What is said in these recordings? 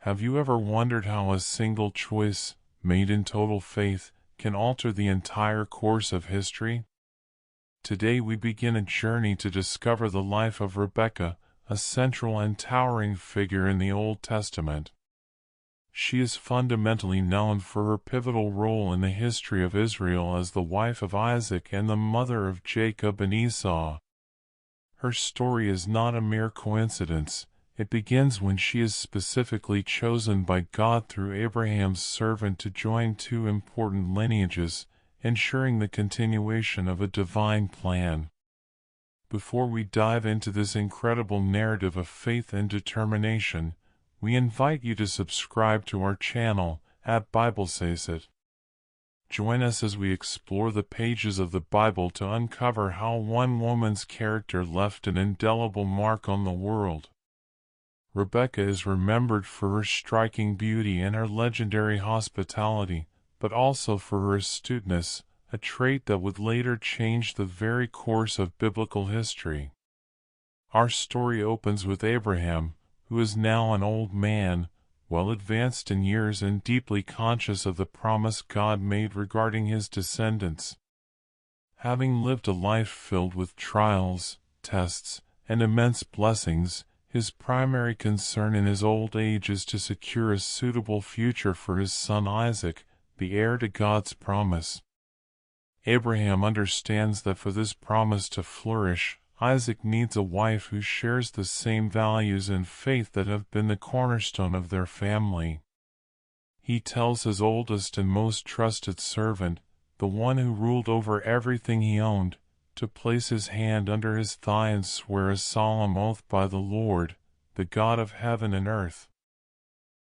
Have you ever wondered how a single choice, made in total faith, can alter the entire course of history? Today we begin a journey to discover the life of Rebekah, a central and towering figure in the Old Testament. She is fundamentally known for her pivotal role in the history of Israel as the wife of Isaac and the mother of Jacob and Esau. Her story is not a mere coincidence. It begins when she is specifically chosen by God through Abraham's servant to join two important lineages, ensuring the continuation of a divine plan. Before we dive into this incredible narrative of faith and determination, we invite you to subscribe to our channel at Bible Says It. Join us as we explore the pages of the Bible to uncover how one woman's character left an indelible mark on the world. Rebekah is remembered for her striking beauty and her legendary hospitality, but also for her astuteness, a trait that would later change the very course of biblical history. Our story opens with Abraham, who is now an old man, well advanced in years and deeply conscious of the promise God made regarding his descendants. Having lived a life filled with trials, tests, and immense blessings, his primary concern in his old age is to secure a suitable future for his son Isaac, the heir to God's promise. Abraham understands that for this promise to flourish, Isaac needs a wife who shares the same values and faith that have been the cornerstone of their family. He tells his oldest and most trusted servant, the one who ruled over everything he owned, to place his hand under his thigh and swear a solemn oath by the Lord, the God of heaven and earth.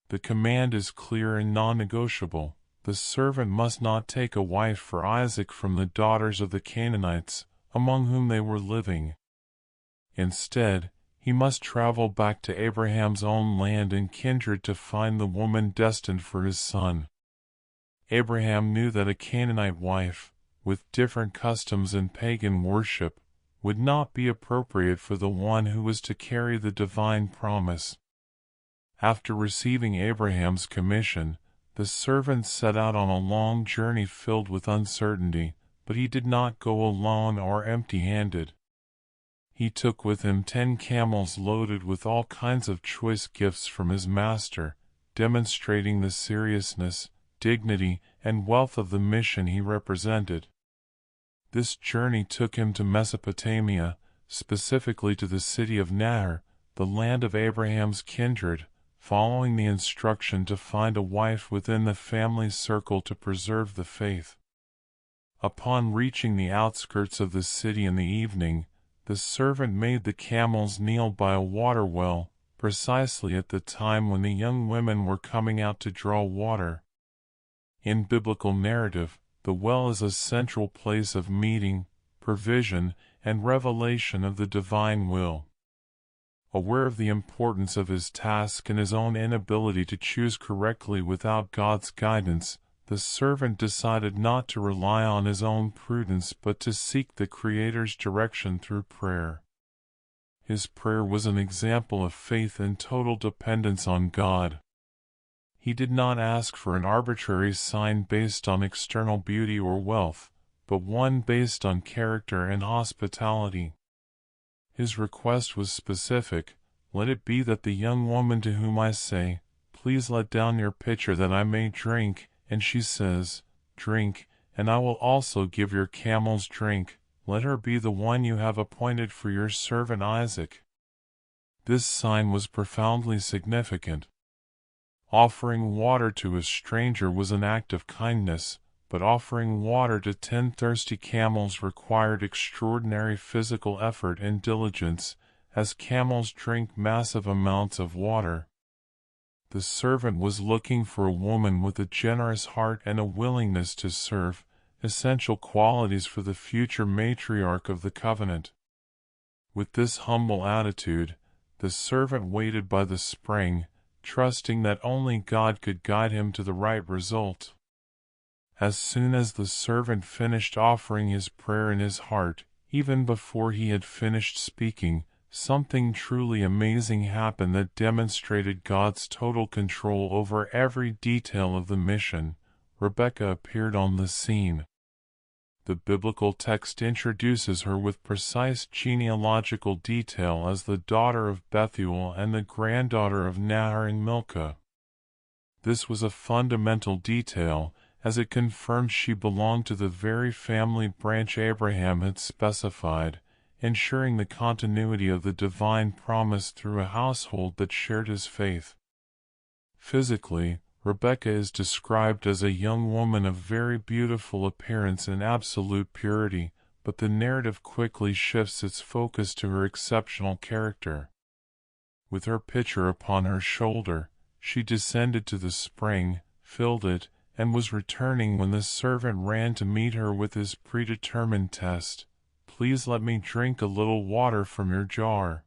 The command is clear and non-negotiable. The servant must not take a wife for Isaac from the daughters of the Canaanites, among whom they were living. Instead, he must travel back to Abraham's own land and kindred to find the woman destined for his son. Abraham knew that a Canaanite wife, with different customs and pagan worship, would not be appropriate for the one who was to carry the divine promise. After receiving Abraham's commission, the servant set out on a long journey filled with uncertainty, but he did not go alone or empty-handed. He took with him 10 camels loaded with all kinds of choice gifts from his master, demonstrating the seriousness, dignity, and wealth of the mission he represented. This journey took him to Mesopotamia, specifically to the city of Nahor, the land of Abraham's kindred, following the instruction to find a wife within the family circle to preserve the faith. Upon reaching the outskirts of the city in the evening, the servant made the camels kneel by a water well, precisely at the time when the young women were coming out to draw water. In biblical narrative, the well is a central place of meeting, provision, and revelation of the divine will. Aware of the importance of his task and his own inability to choose correctly without God's guidance, the servant decided not to rely on his own prudence but to seek the Creator's direction through prayer. His prayer was an example of faith and total dependence on God. He did not ask for an arbitrary sign based on external beauty or wealth, but one based on character and hospitality. His request was specific: "Let it be that the young woman to whom I say, 'Please let down your pitcher that I may drink,' and she says, 'Drink, and I will also give your camels drink,' let her be the one you have appointed for your servant Isaac." This sign was profoundly significant. Offering water to a stranger was an act of kindness, but offering water to 10 thirsty camels required extraordinary physical effort and diligence, as camels drink massive amounts of water. The servant was looking for a woman with a generous heart and a willingness to serve, essential qualities for the future matriarch of the covenant. With this humble attitude, the servant waited by the spring, trusting that only God could guide him to the right result. As soon as the servant finished offering his prayer in his heart, even before he had finished speaking, something truly amazing happened that demonstrated God's total control over every detail of the mission. Rebekah appeared on the scene. The biblical text introduces her with precise genealogical detail as the daughter of Bethuel and the granddaughter of Nahor and Milcah. This was a fundamental detail, as it confirmed she belonged to the very family branch Abraham had specified, ensuring the continuity of the divine promise through a household that shared his faith. Physically, Rebekah is described as a young woman of very beautiful appearance and absolute purity, but the narrative quickly shifts its focus to her exceptional character. With her pitcher upon her shoulder, she descended to the spring, filled it, and was returning when the servant ran to meet her with his predetermined test. "Please let me drink a little water from your jar."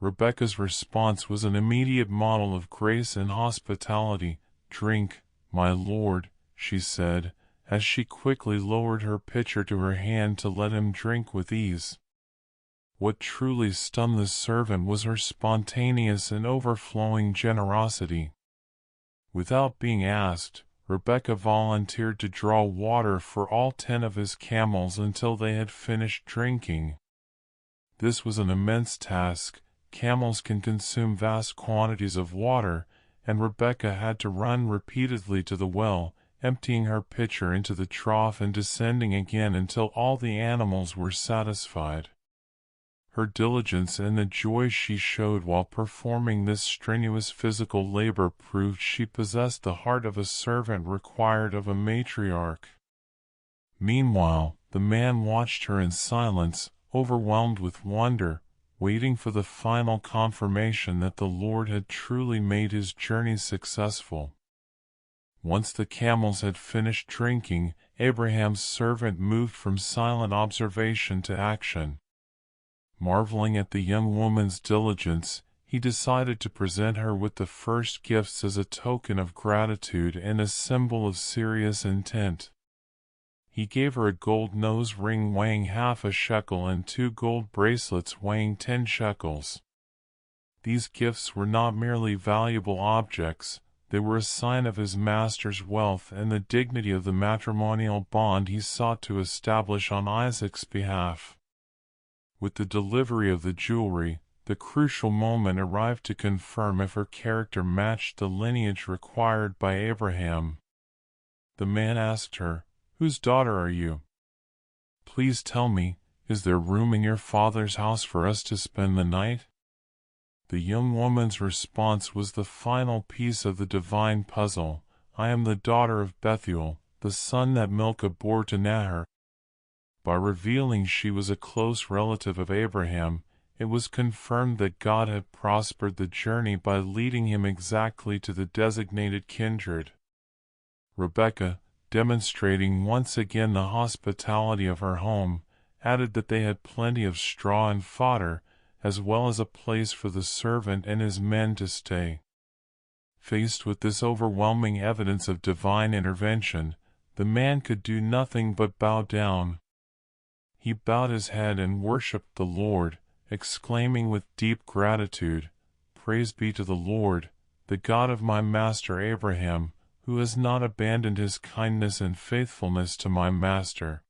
Rebekah's response was an immediate model of grace and hospitality. "Drink, my lord," she said, as she quickly lowered her pitcher to her hand to let him drink with ease. What truly stunned the servant was her spontaneous and overflowing generosity. Without being asked, Rebekah volunteered to draw water for all 10 of his camels until they had finished drinking. This was an immense task. Camels can consume vast quantities of water, and Rebekah had to run repeatedly to the well, emptying her pitcher into the trough and descending again until all the animals were satisfied. Her diligence and the joy she showed while performing this strenuous physical labor proved she possessed the heart of a servant required of a matriarch. Meanwhile, the man watched her in silence, overwhelmed with wonder, waiting for the final confirmation that the Lord had truly made his journey successful. Once the camels had finished drinking, Abraham's servant moved from silent observation to action. Marveling at the young woman's diligence, he decided to present her with the first gifts as a token of gratitude and a symbol of serious intent. He gave her a gold nose ring weighing half a shekel and 2 gold bracelets weighing 10 shekels. These gifts were not merely valuable objects, they were a sign of his master's wealth and the dignity of the matrimonial bond he sought to establish on Isaac's behalf. With the delivery of the jewelry, the crucial moment arrived to confirm if her character matched the lineage required by Abraham. The man asked her, "Whose daughter are you? Please tell me, is there room in your father's house for us to spend the night?" The young woman's response was the final piece of the divine puzzle. "I am the daughter of Bethuel, the son that Milcah bore to Nahor." By revealing she was a close relative of Abraham, it was confirmed that God had prospered the journey by leading him exactly to the designated kindred. Rebekah, demonstrating once again the hospitality of her home, added that they had plenty of straw and fodder, as well as a place for the servant and his men to stay. Faced with this overwhelming evidence of divine intervention, the man could do nothing but bow down. He bowed his head and worshipped the Lord, exclaiming with deep gratitude, "Praise be to the Lord, the God of my master Abraham, who has not abandoned his kindness and faithfulness to my master.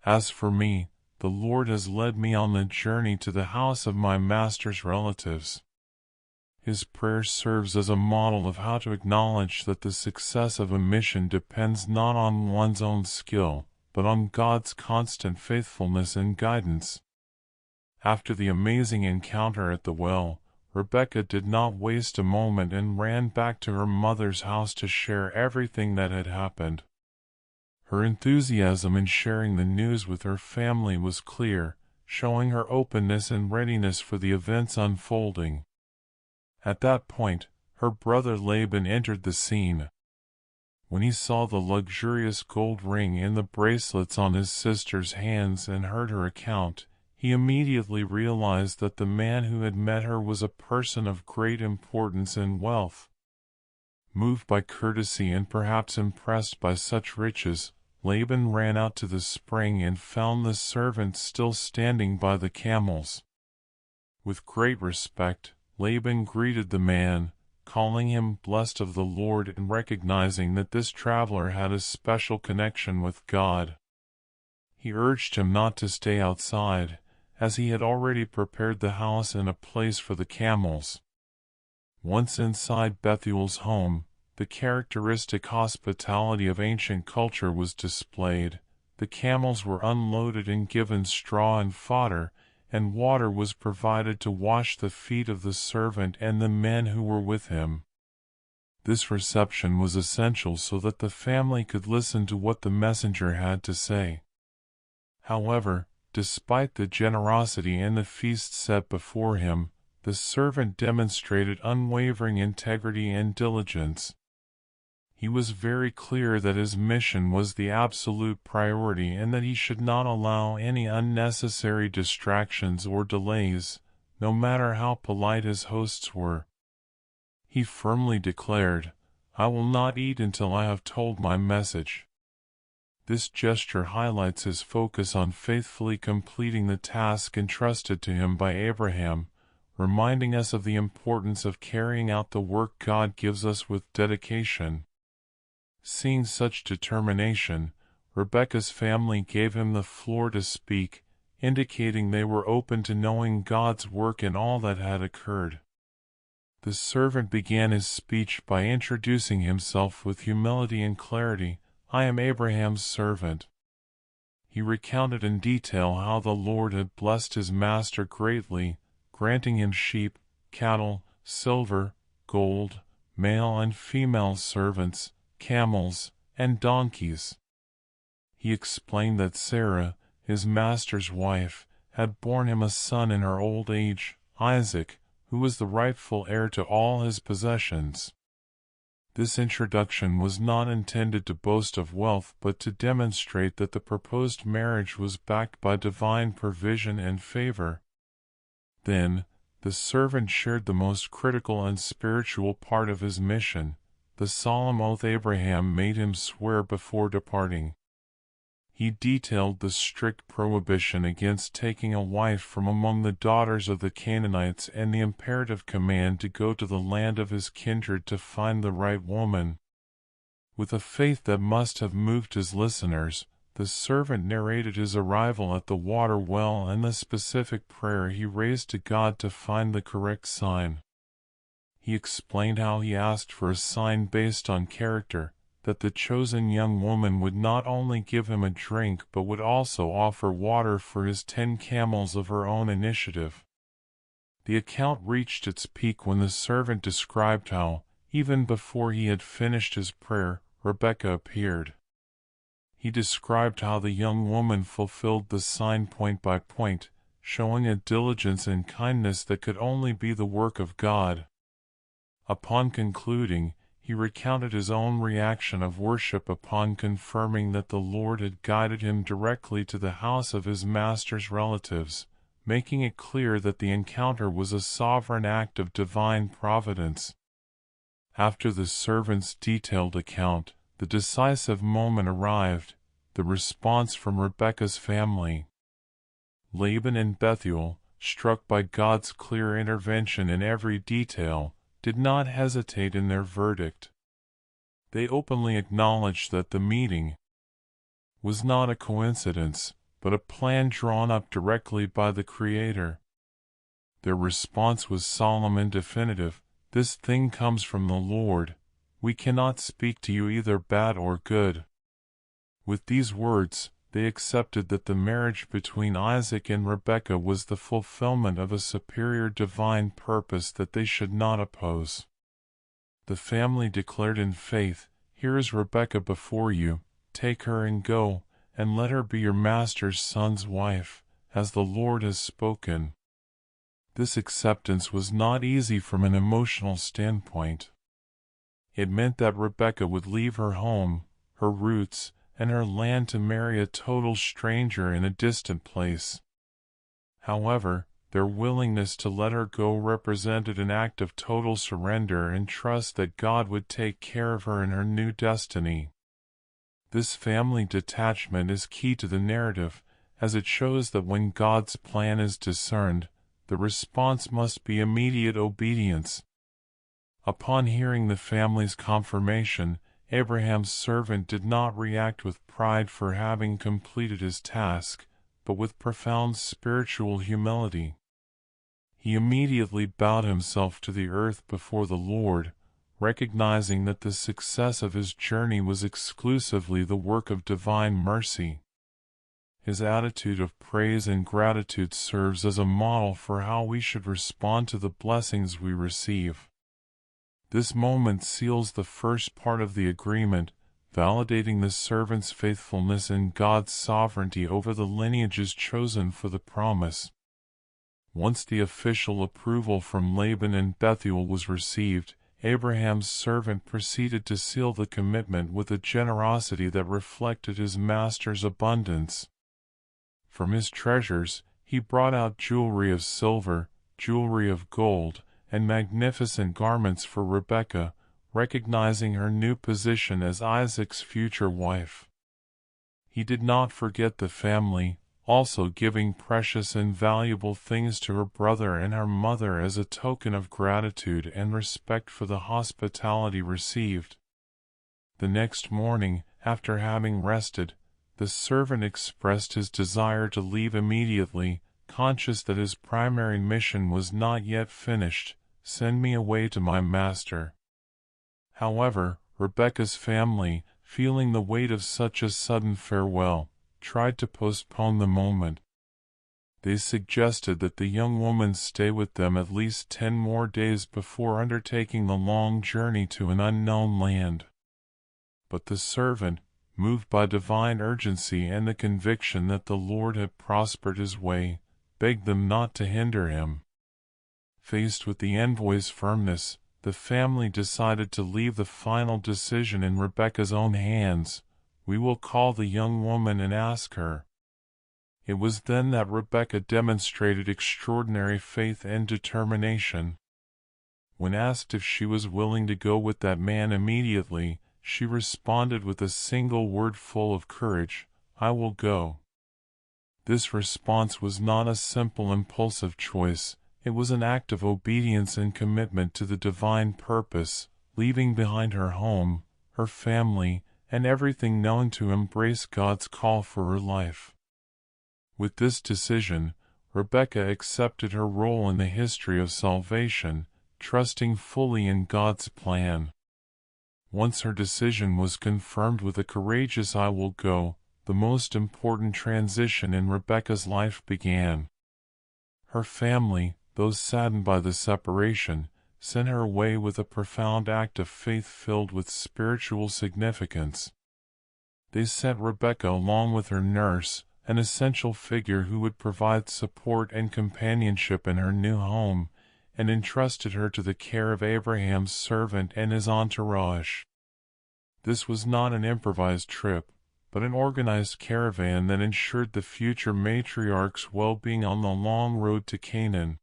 As for me, the Lord has led me on the journey to the house of my master's relatives." His prayer serves as a model of how to acknowledge that the success of a mission depends not on one's own skill, but on God's constant faithfulness and guidance. After the amazing encounter at the well, Rebekah did not waste a moment and ran back to her mother's house to share everything that had happened. Her enthusiasm in sharing the news with her family was clear, showing her openness and readiness for the events unfolding. At that point, her brother Laban entered the scene. When he saw the luxurious gold ring and the bracelets on his sister's hands and heard her account, he immediately realized that the man who had met her was a person of great importance and wealth. Moved by courtesy and perhaps impressed by such riches, Laban ran out to the spring and found the servant still standing by the camels. With great respect, Laban greeted the man, calling him blessed of the Lord and recognizing that this traveler had a special connection with God. He urged him not to stay outside, as he had already prepared the house and a place for the camels. Once inside Bethuel's home, the characteristic hospitality of ancient culture was displayed. The camels were unloaded and given straw and fodder, and water was provided to wash the feet of the servant and the men who were with him. This reception was essential so that the family could listen to what the messenger had to say. However, despite the generosity and the feast set before him, the servant demonstrated unwavering integrity and diligence. He was very clear that his mission was the absolute priority and that he should not allow any unnecessary distractions or delays, no matter how polite his hosts were. He firmly declared, "I will not eat until I have told my message." This gesture highlights his focus on faithfully completing the task entrusted to him by Abraham, reminding us of the importance of carrying out the work God gives us with dedication. Seeing such determination, Rebekah's family gave him the floor to speak, indicating they were open to knowing God's work in all that had occurred. The servant began his speech by introducing himself with humility and clarity. "I am Abraham's servant." He recounted in detail how the Lord had blessed his master greatly, granting him sheep, cattle, silver, gold, male and female servants, camels, and donkeys. He explained that Sarah, his master's wife, had borne him a son in her old age, Isaac, who was the rightful heir to all his possessions. This introduction was not intended to boast of wealth but to demonstrate that the proposed marriage was backed by divine provision and favor. Then, the servant shared the most critical and spiritual part of his mission, the solemn oath Abraham made him swear before departing. He detailed the strict prohibition against taking a wife from among the daughters of the Canaanites and the imperative command to go to the land of his kindred to find the right woman. With a faith that must have moved his listeners, the servant narrated his arrival at the water well and the specific prayer he raised to God to find the correct sign. He explained how he asked for a sign based on character, that the chosen young woman would not only give him a drink but would also offer water for his 10 camels of her own initiative. The account reached its peak when the servant described how, even before he had finished his prayer, Rebekah appeared. He described how the young woman fulfilled the sign point by point, showing a diligence and kindness that could only be the work of God. Upon concluding, he recounted his own reaction of worship upon confirming that the Lord had guided him directly to the house of his master's relatives, making it clear that the encounter was a sovereign act of divine providence. After the servant's detailed account, the decisive moment arrived, the response from Rebekah's family. Laban and Bethuel, struck by God's clear intervention in every detail, did not hesitate in their verdict. They openly acknowledged that the meeting was not a coincidence, but a plan drawn up directly by the Creator. Their response was solemn and definitive. "This thing comes from the Lord. We cannot speak to you either bad or good." With these words, they accepted that the marriage between Isaac and Rebekah was the fulfillment of a superior divine purpose that they should not oppose. The family declared in faith, "Here is Rebekah before you, take her and go, and let her be your master's son's wife, as the Lord has spoken." This acceptance was not easy from an emotional standpoint. It meant that Rebekah would leave her home, her roots, and her land to marry a total stranger in a distant place. However, their willingness to let her go represented an act of total surrender and trust that God would take care of her in her new destiny. This family detachment is key to the narrative, as it shows that when God's plan is discerned, the response must be immediate obedience. Upon hearing the family's confirmation, Abraham's servant did not react with pride for having completed his task, but with profound spiritual humility. He immediately bowed himself to the earth before the Lord, recognizing that the success of his journey was exclusively the work of divine mercy. His attitude of praise and gratitude serves as a model for how we should respond to the blessings we receive. This moment seals the first part of the agreement, validating the servant's faithfulness and God's sovereignty over the lineages chosen for the promise. Once the official approval from Laban and Bethuel was received, Abraham's servant proceeded to seal the commitment with a generosity that reflected his master's abundance. From his treasures, he brought out jewelry of silver, jewelry of gold, and magnificent garments for Rebekah, recognizing her new position as Isaac's future wife. He did not forget the family, also giving precious and valuable things to her brother and her mother as a token of gratitude and respect for the hospitality received. The next morning, after having rested, the servant expressed his desire to leave immediately, conscious that his primary mission was not yet finished. "Send me away to my master." However, Rebekah's family, feeling the weight of such a sudden farewell, tried to postpone the moment. They suggested that the young woman stay with them at least 10 more days before undertaking the long journey to an unknown land. But the servant, moved by divine urgency and the conviction that the Lord had prospered his way, begged them not to hinder him. Faced with the envoy's firmness, the family decided to leave the final decision in Rebekah's own hands. "We will call the young woman and ask her." It was then that Rebekah demonstrated extraordinary faith and determination. When asked if she was willing to go with that man immediately, she responded with a single word full of courage: "I will go." This response was not a simple impulsive choice. It was an act of obedience and commitment to the divine purpose, leaving behind her home, her family, and everything known to embrace God's call for her life. With this decision, Rebekah accepted her role in the history of salvation, trusting fully in God's plan. Once her decision was confirmed with a courageous "I will go," the most important transition in Rebekah's life began. Her family, though saddened by the separation, sent her away with a profound act of faith filled with spiritual significance. They sent Rebekah along with her nurse, an essential figure who would provide support and companionship in her new home, and entrusted her to the care of Abraham's servant and his entourage. This was not an improvised trip, but an organized caravan that ensured the future matriarch's well-being on the long road to Canaan.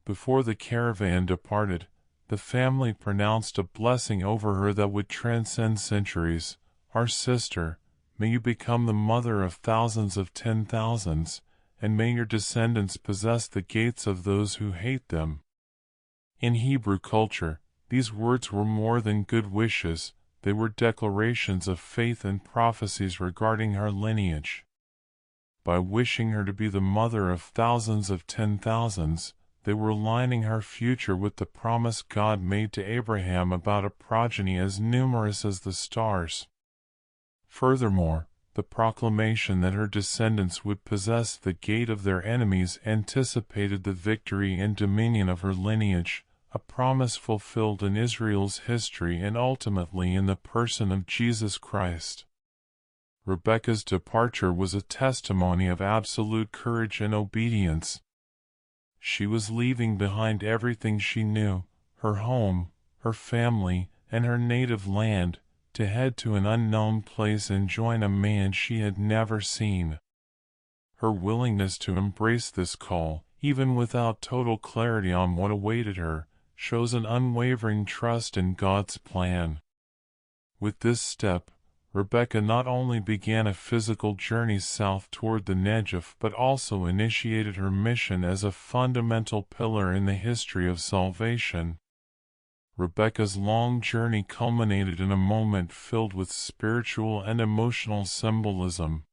Before the caravan departed, the family pronounced a blessing over her that would transcend centuries. "Our sister, may you become the mother of thousands of 10,000s, and may your descendants possess the gates of those who hate them." In Hebrew culture, these words were more than good wishes. They were declarations of faith and prophecies regarding her lineage. By wishing her to be the mother of thousands of 10,000s, they were aligning her future with the promise God made to Abraham about a progeny as numerous as the stars. Furthermore, the proclamation that her descendants would possess the gate of their enemies anticipated the victory and dominion of her lineage, a promise fulfilled in Israel's history and ultimately in the person of Jesus Christ. Rebekah's departure was a testimony of absolute courage and obedience. She was leaving behind everything she knew, her home, her family, and her native land, to head to an unknown place and join a man she had never seen. Her willingness to embrace this call, even without total clarity on what awaited her, shows an unwavering trust in God's plan. With this step, Rebekah not only began a physical journey south toward the Negev but also initiated her mission as a fundamental pillar in the history of salvation. Rebekah's long journey culminated in a moment filled with spiritual and emotional symbolism.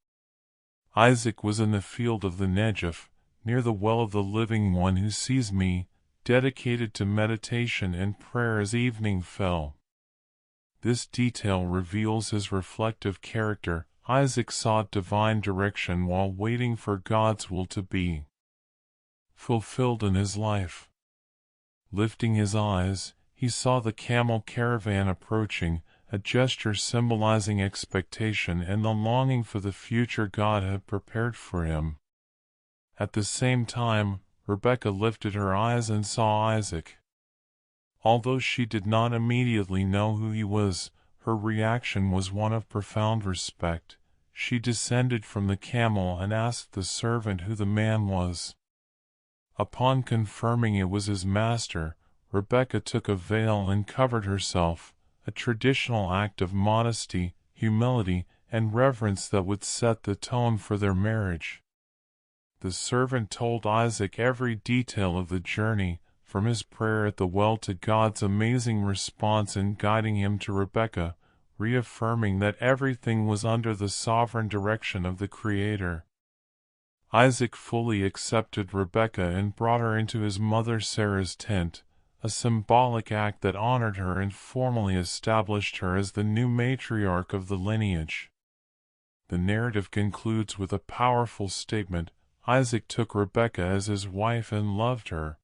Isaac was in the field of the Negev, near the well of the living one who sees me, dedicated to meditation and prayer as evening fell. This detail reveals his reflective character. Isaac sought divine direction while waiting for God's will to be fulfilled in his life. Lifting his eyes, he saw the camel caravan approaching, a gesture symbolizing expectation and the longing for the future God had prepared for him. At the same time, Rebekah lifted her eyes and saw Isaac. Although she did not immediately know who he was, her reaction was one of profound respect. She descended from the camel and asked the servant who the man was. Upon confirming it was his master, Rebekah took a veil and covered herself, a traditional act of modesty, humility, and reverence that would set the tone for their marriage. The servant told Isaac every detail of the journey, from his prayer at the well to God's amazing response in guiding him to Rebekah, reaffirming that everything was under the sovereign direction of the Creator. Isaac fully accepted Rebekah and brought her into his mother Sarah's tent, a symbolic act that honored her and formally established her as the new matriarch of the lineage. The narrative concludes with a powerful statement: Isaac took Rebekah as his wife and loved her.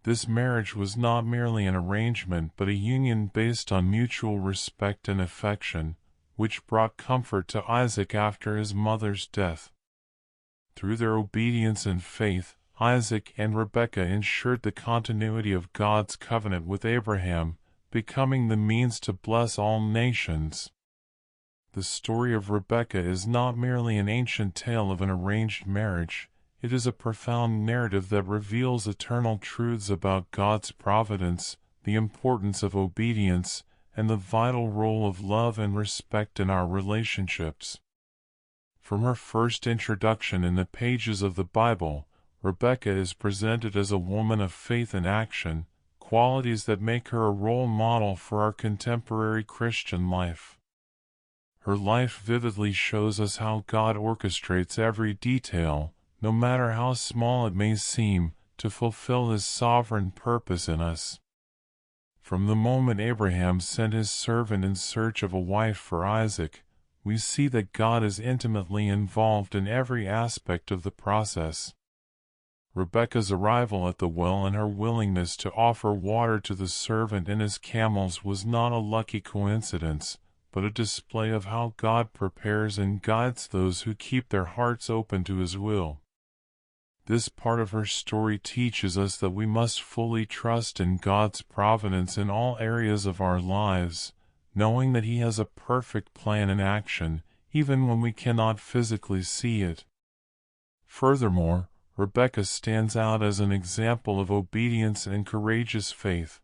This marriage was not merely an arrangement but a union based on mutual respect and affection, which brought comfort to Isaac after his mother's death. Through their obedience and faith, Isaac and Rebekah ensured the continuity of God's covenant with Abraham, becoming the means to bless all nations. The story of Rebekah is not merely an ancient tale of an arranged marriage. It is a profound narrative that reveals eternal truths about God's providence, the importance of obedience, and the vital role of love and respect in our relationships. From her first introduction in the pages of the Bible, Rebekah is presented as a woman of faith and action, qualities that make her a role model for our contemporary Christian life. Her life vividly shows us how God orchestrates every detail, no matter how small it may seem, to fulfill His sovereign purpose in us. From the moment Abraham sent his servant in search of a wife for Isaac, we see that God is intimately involved in every aspect of the process. Rebekah's arrival at the well and her willingness to offer water to the servant and his camels was not a lucky coincidence, but a display of how God prepares and guides those who keep their hearts open to His will. This part of her story teaches us that we must fully trust in God's providence in all areas of our lives, knowing that He has a perfect plan in action, even when we cannot physically see it. Furthermore, Rebekah stands out as an example of obedience and courageous faith.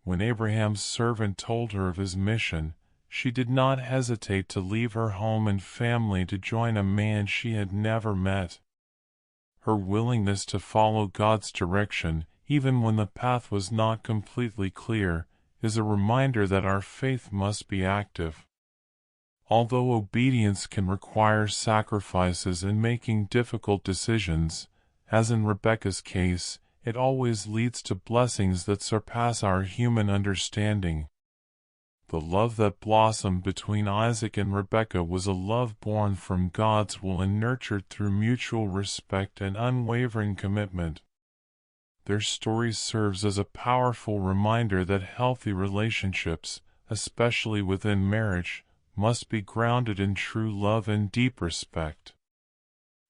When Abraham's servant told her of his mission, she did not hesitate to leave her home and family to join a man she had never met. Her willingness to follow God's direction, even when the path was not completely clear, is a reminder that our faith must be active. Although obedience can require sacrifices and making difficult decisions, as in Rebekah's case, it always leads to blessings that surpass our human understanding. The love that blossomed between Isaac and Rebekah was a love born from God's will and nurtured through mutual respect and unwavering commitment. Their story serves as a powerful reminder that healthy relationships, especially within marriage, must be grounded in true love and deep respect.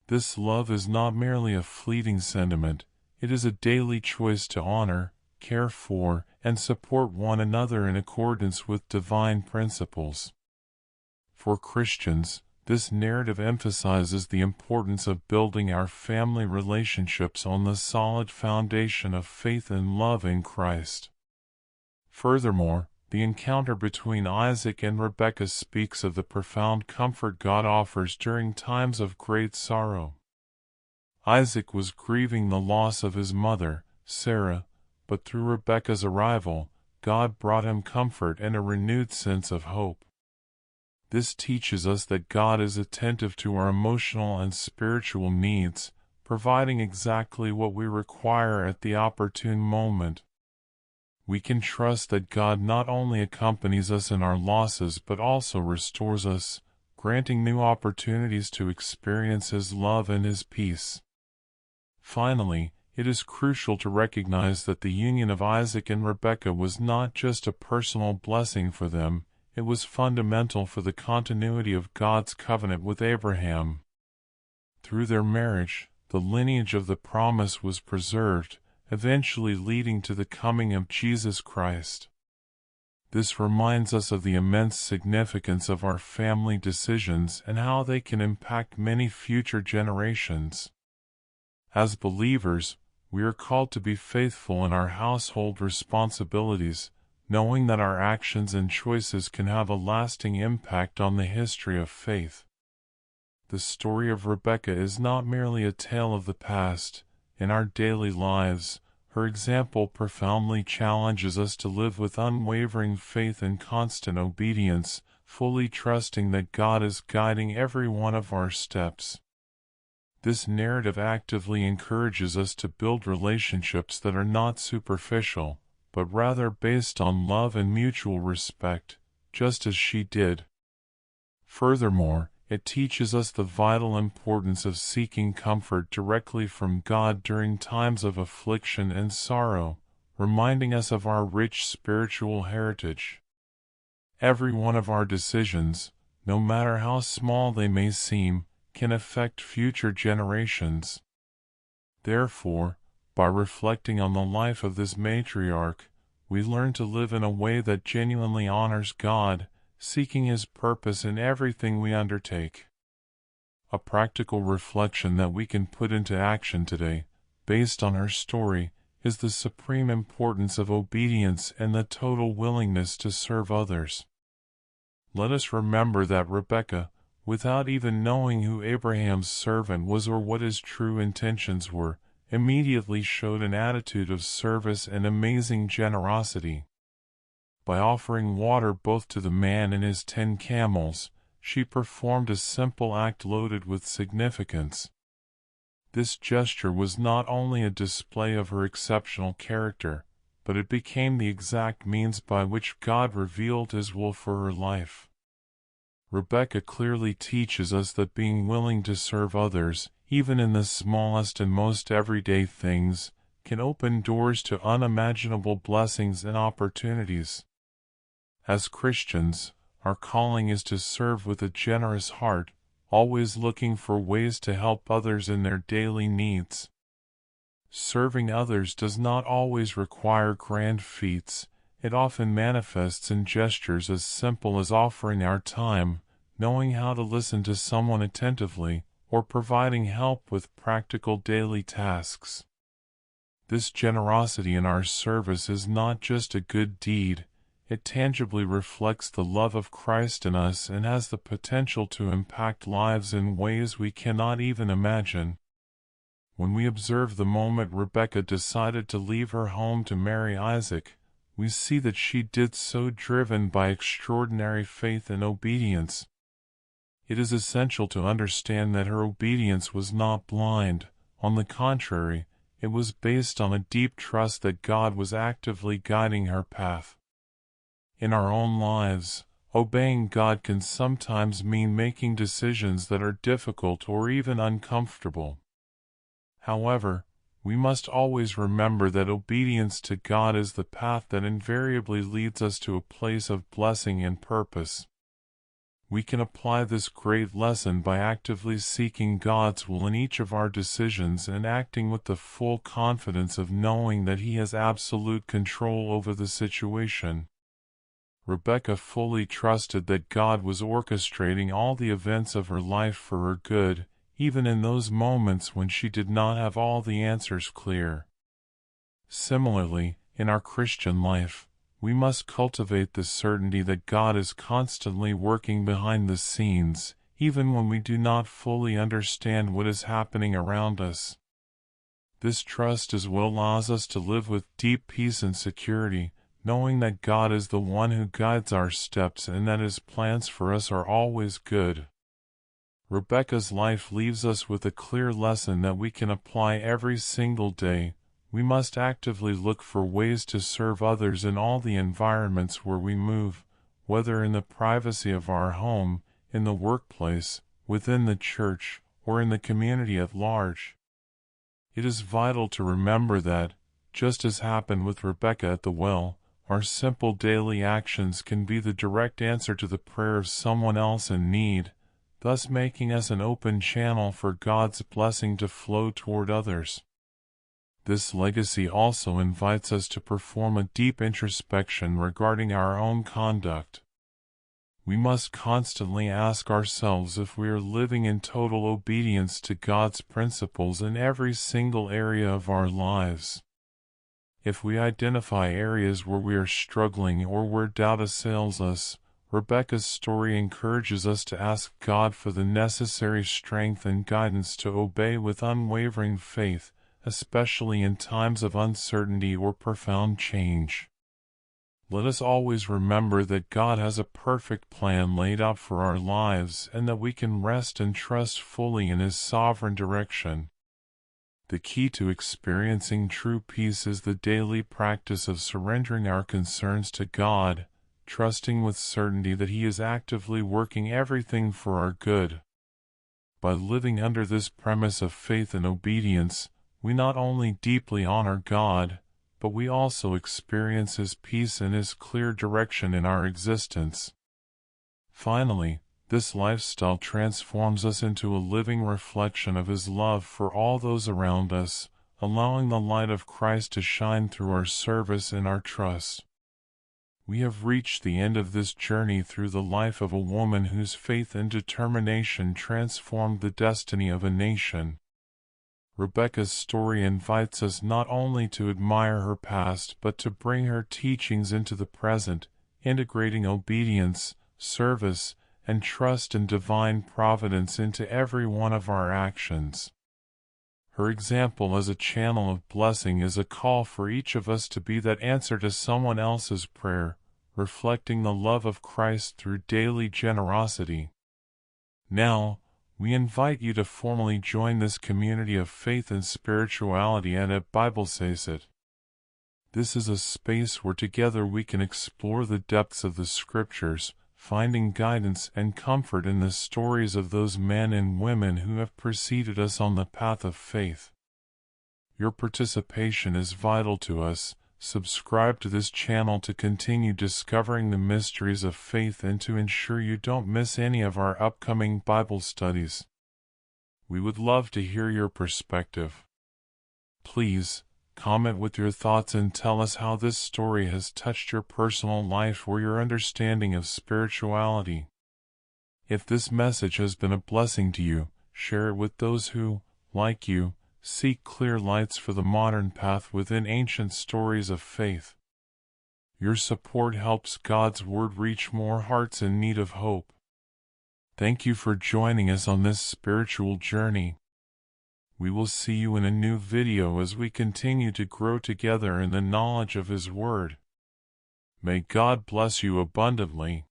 This love is not merely a fleeting sentiment, it is a daily choice to honor, care for, and support one another in accordance with divine principles. For Christians, this narrative emphasizes the importance of building our family relationships on the solid foundation of faith and love in Christ. Furthermore, The encounter between Isaac and Rebekah speaks of the profound comfort God offers during times of great sorrow. Isaac was grieving the loss of his mother, Sarah, but through Rebekah's arrival, God brought him comfort and a renewed sense of hope. This teaches us that God is attentive to our emotional and spiritual needs, providing exactly what we require at the opportune moment. We can trust that God not only accompanies us in our losses but also restores us, granting new opportunities to experience His love and His peace. Finally, it is crucial to recognize that the union of Isaac and Rebekah was not just a personal blessing for them, it was fundamental for the continuity of God's covenant with Abraham. Through their marriage, the lineage of the promise was preserved, eventually leading to the coming of Jesus Christ. This reminds us of the immense significance of our family decisions and how they can impact many future generations. As believers, we are called to be faithful in our household responsibilities, knowing that our actions and choices can have a lasting impact on the history of faith. The story of Rebekah is not merely a tale of the past. In our daily lives, her example profoundly challenges us to live with unwavering faith and constant obedience, fully trusting that God is guiding every one of our steps. This narrative actively encourages us to build relationships that are not superficial, but rather based on love and mutual respect, just as she did. Furthermore, it teaches us the vital importance of seeking comfort directly from God during times of affliction and sorrow, reminding us of our rich spiritual heritage. Every one of our decisions, no matter how small they may seem, can affect future generations. Therefore, by reflecting on the life of this matriarch, we learn to live in a way that genuinely honors God, seeking His purpose in everything we undertake. A practical reflection that we can put into action today, based on her story, is the supreme importance of obedience and the total willingness to serve others. Let us remember that Rebekah, without even knowing who Abraham's servant was or what his true intentions were, immediately showed an attitude of service and amazing generosity. By offering water both to the man and his 10 camels, she performed a simple act loaded with significance. This gesture was not only a display of her exceptional character, but it became the exact means by which God revealed His will for her life. Rebekah clearly teaches us that being willing to serve others, even in the smallest and most everyday things, can open doors to unimaginable blessings and opportunities. As Christians, our calling is to serve with a generous heart, always looking for ways to help others in their daily needs. Serving others does not always require grand feats. It often manifests in gestures as simple as offering our time, knowing how to listen to someone attentively, or providing help with practical daily tasks. This generosity in our service is not just a good deed. It tangibly reflects the love of Christ in us and has the potential to impact lives in ways we cannot even imagine. When we observe the moment Rebekah decided to leave her home to marry Isaac, we see that she did so driven by extraordinary faith and obedience. It is essential to understand that her obedience was not blind. On the contrary, it was based on a deep trust that God was actively guiding her path. In our own lives, obeying God can sometimes mean making decisions that are difficult or even uncomfortable. However, we must always remember that obedience to God is the path that invariably leads us to a place of blessing and purpose. We can apply this great lesson by actively seeking God's will in each of our decisions and acting with the full confidence of knowing that He has absolute control over the situation. Rebekah fully trusted that God was orchestrating all the events of her life for her good, even in those moments when she did not have all the answers clear. Similarly, in our Christian life, we must cultivate the certainty that God is constantly working behind the scenes, even when we do not fully understand what is happening around us. This trust is what allows us to live with deep peace and security, knowing that God is the one who guides our steps and that His plans for us are always good. Rebekah's life leaves us with a clear lesson that we can apply every single day. We must actively look for ways to serve others in all the environments where we move, whether in the privacy of our home, in the workplace, within the church, or in the community at large. It is vital to remember that, just as happened with Rebekah at the well, our simple daily actions can be the direct answer to the prayer of someone else in need, thus making us an open channel for God's blessing to flow toward others. This legacy also invites us to perform a deep introspection regarding our own conduct. We must constantly ask ourselves if we are living in total obedience to God's principles in every single area of our lives. If we identify areas where we are struggling or where doubt assails us, Rebekah's story encourages us to ask God for the necessary strength and guidance to obey with unwavering faith, especially in times of uncertainty or profound change. Let us always remember that God has a perfect plan laid out for our lives and that we can rest and trust fully in His sovereign direction. The key to experiencing true peace is the daily practice of surrendering our concerns to God, trusting with certainty that He is actively working everything for our good. By living under this premise of faith and obedience, we not only deeply honor God, but we also experience His peace and His clear direction in our existence. Finally, this lifestyle transforms us into a living reflection of His love for all those around us, allowing the light of Christ to shine through our service and our trust. We have reached the end of this journey through the life of a woman whose faith and determination transformed the destiny of a nation. Rebekah's story invites us not only to admire her past but to bring her teachings into the present, integrating obedience, service, and trust in divine providence into every one of our actions. Her example as a channel of blessing is a call for each of us to be that answer to someone else's prayer, reflecting the love of Christ through daily generosity. Now, we invite you to formally join this community of faith and spirituality at Bible Says It. This is a space where together we can explore the depths of the Scriptures, finding guidance and comfort in the stories of those men and women who have preceded us on the path of faith. Your participation is vital to us. Subscribe to this channel to continue discovering the mysteries of faith and to ensure you don't miss any of our upcoming Bible studies. We would love to hear your perspective. Please, comment with your thoughts and tell us how this story has touched your personal life or your understanding of spirituality. If this message has been a blessing to you, share it with those who, like you, seek clear lights for the modern path within ancient stories of faith. Your support helps God's Word reach more hearts in need of hope. Thank you for joining us on this spiritual journey. We will see you in a new video as we continue to grow together in the knowledge of His Word. May God bless you abundantly.